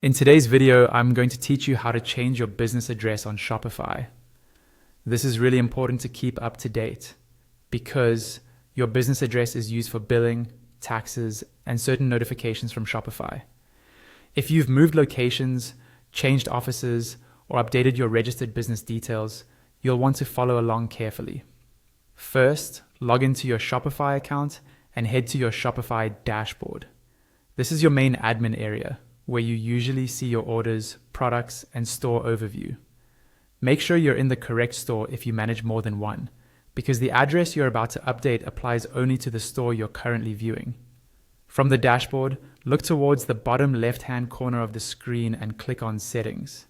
In today's video, I'm going to teach you how to change your business address on Shopify. This is really important to keep up to date because your business address is used for billing, taxes, and certain notifications from Shopify. If you've moved locations, changed offices, or updated your registered business details, you'll want to follow along carefully. First, log into your Shopify account and head to your Shopify dashboard. This is your main admin area, where you usually see your orders, products, and store overview. Make sure you're in the correct store if you manage more than one, because the address you're about to update applies only to the store you're currently viewing. From the dashboard, look towards the bottom left-hand corner of the screen and click on Settings.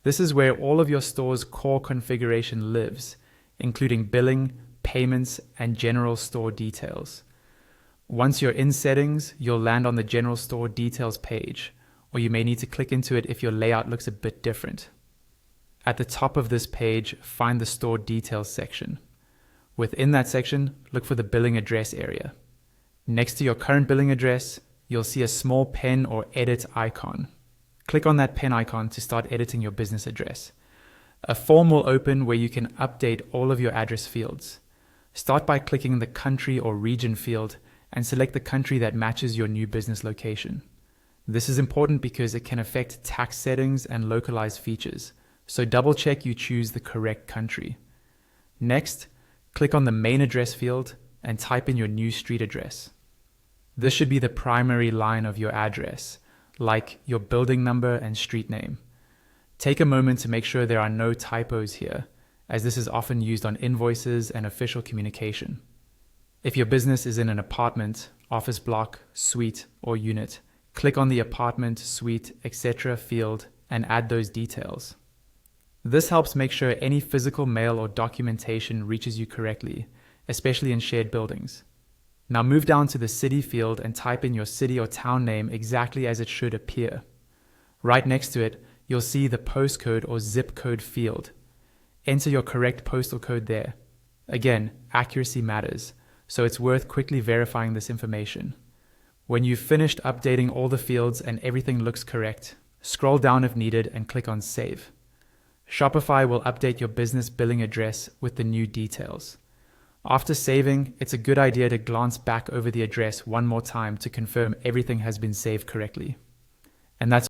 This is where all of your store's core configuration lives, including billing, payments, and general store details. Once you're in settings, you'll land on the general store details page, or you may need to click into it if your layout looks a bit different. At the top of this page, find the store details section. Within that section, look for the billing address area. Next to your current billing address, you'll see a small pen or edit icon. Click on that pen icon to start editing your business address. A form will open where you can update all of your address fields. Start by clicking the country or region field and select the country that matches your new business location. This is important because it can affect tax settings and localized features, so double check you choose the correct country. Next, click on the main address field and type in your new street address. This should be the primary line of your address, like your building number and street name. Take a moment to make sure there are no typos here, as this is often used on invoices and official communication. If your business is in an apartment, office block, suite, or unit, click on the apartment, suite, etc. field and add those details. This helps make sure any physical mail or documentation reaches you correctly, especially in shared buildings. Now move down to the city field and type in your city or town name exactly as it should appear. Right next to it, you'll see the postcode or zip code field. Enter your correct postal code there. Again, accuracy matters, so it's worth quickly verifying this information. When you've finished updating all the fields and everything looks correct, scroll down if needed and click on Save. Shopify will update your business billing address with the new details. After saving, it's a good idea to glance back over the address one more time to confirm everything has been saved correctly. And that's